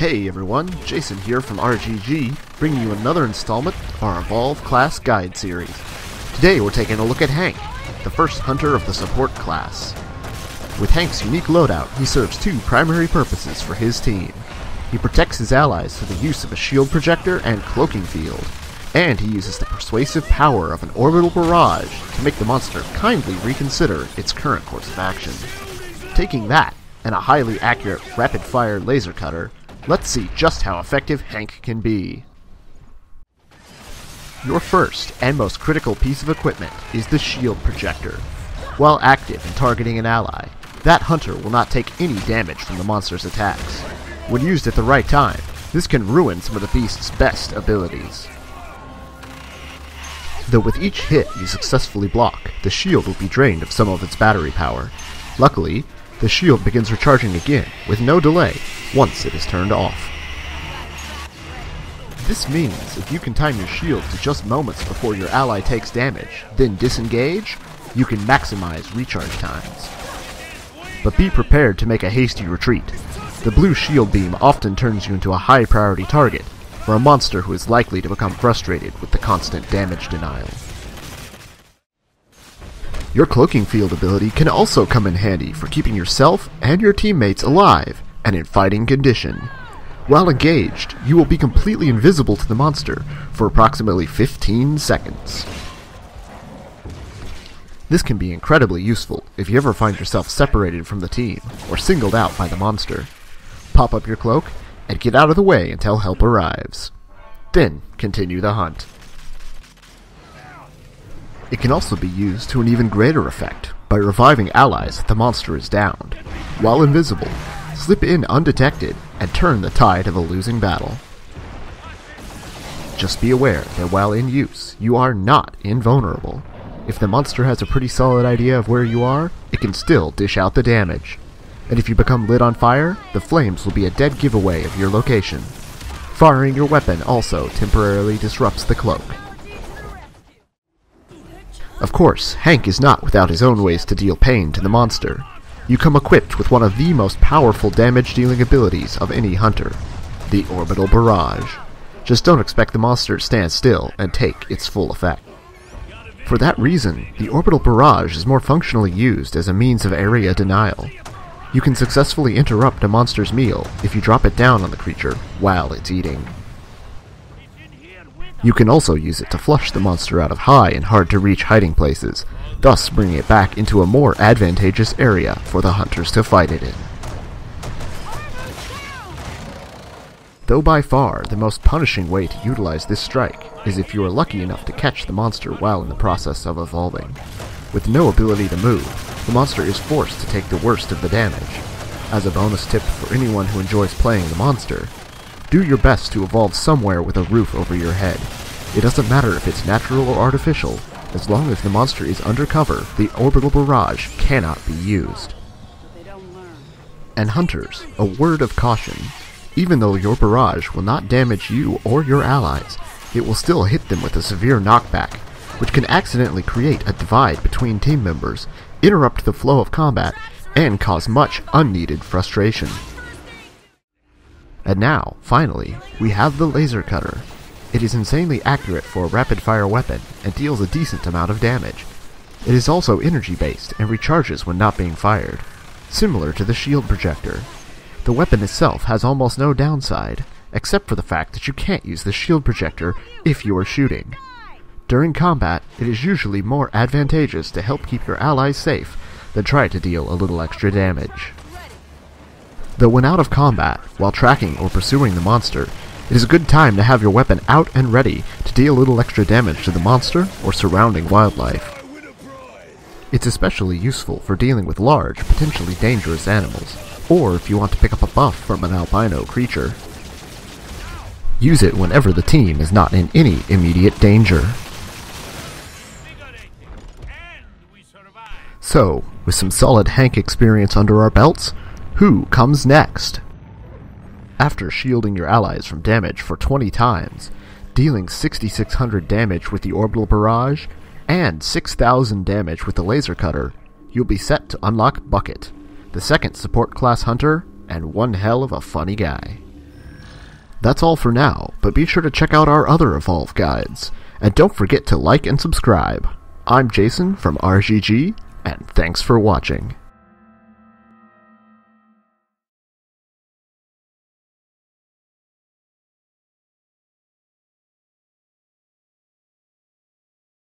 Hey everyone, Jason here from RGG, bringing you another installment of our Evolve Class Guide series. Today we're taking a look at Hank, the first hunter of the support class. With Hank's unique loadout, he serves two primary purposes for his team. He protects his allies through the use of a shield projector and cloaking field, and he uses the persuasive power of an orbital barrage to make the monster kindly reconsider its current course of action. Taking that, and a highly accurate rapid-fire laser cutter, let's see just how effective Hank can be. Your first and most critical piece of equipment is the shield projector. While active and targeting an ally, that hunter will not take any damage from the monster's attacks. When used at the right time, this can ruin some of the beast's best abilities. Though with each hit you successfully block, the shield will be drained of some of its battery power. Luckily, the shield begins recharging again, with no delay, once it is turned off. This means if you can time your shield to just moments before your ally takes damage, then disengage, you can maximize recharge times. But be prepared to make a hasty retreat. The blue shield beam often turns you into a high priority target for a monster who is likely to become frustrated with the constant damage denial. Your Cloaking Field ability can also come in handy for keeping yourself and your teammates alive and in fighting condition. While engaged, you will be completely invisible to the monster for approximately 15 seconds. This can be incredibly useful if you ever find yourself separated from the team or singled out by the monster. Pop up your cloak and get out of the way until help arrives. Then continue the hunt. It can also be used to an even greater effect by reviving allies if the monster is downed. While invisible, slip in undetected and turn the tide of a losing battle. Just be aware that while in use, you are not invulnerable. If the monster has a pretty solid idea of where you are, it can still dish out the damage. And if you become lit on fire, the flames will be a dead giveaway of your location. Firing your weapon also temporarily disrupts the cloak. Of course, Hank is not without his own ways to deal pain to the monster. You come equipped with one of the most powerful damage-dealing abilities of any hunter, the Orbital Barrage. Just don't expect the monster to stand still and take its full effect. For that reason, the Orbital Barrage is more functionally used as a means of area denial. You can successfully interrupt a monster's meal if you drop it down on the creature while it's eating. You can also use it to flush the monster out of high and hard-to-reach hiding places, thus bringing it back into a more advantageous area for the hunters to fight it in. Though by far the most punishing way to utilize this strike is if you are lucky enough to catch the monster while in the process of evolving. With no ability to move, the monster is forced to take the worst of the damage. As a bonus tip for anyone who enjoys playing the monster, do your best to evolve somewhere with a roof over your head. It doesn't matter if it's natural or artificial, as long as the monster is under cover, the Orbital Barrage cannot be used. And hunters, a word of caution. Even though your barrage will not damage you or your allies, it will still hit them with a severe knockback, which can accidentally create a divide between team members, interrupt the flow of combat, and cause much unneeded frustration. And now, finally, we have the laser cutter. It is insanely accurate for a rapid-fire weapon and deals a decent amount of damage. It is also energy-based and recharges when not being fired, similar to the shield projector. The weapon itself has almost no downside, except for the fact that you can't use the shield projector if you are shooting. During combat, it is usually more advantageous to help keep your allies safe than try to deal a little extra damage. Though when out of combat, while tracking or pursuing the monster, it is a good time to have your weapon out and ready to deal a little extra damage to the monster or surrounding wildlife. It's especially useful for dealing with large, potentially dangerous animals, or if you want to pick up a buff from an albino creature. Use it whenever the team is not in any immediate danger. So, with some solid Hank experience under our belts, who comes next? After shielding your allies from damage for 20 times, dealing 6,600 damage with the Orbital Barrage, and 6,000 damage with the laser cutter, you'll be set to unlock Bucket, the second support class hunter, and one hell of a funny guy. That's all for now, but be sure to check out our other Evolve guides, and don't forget to like and subscribe. I'm Jason from RGG, and thanks for watching.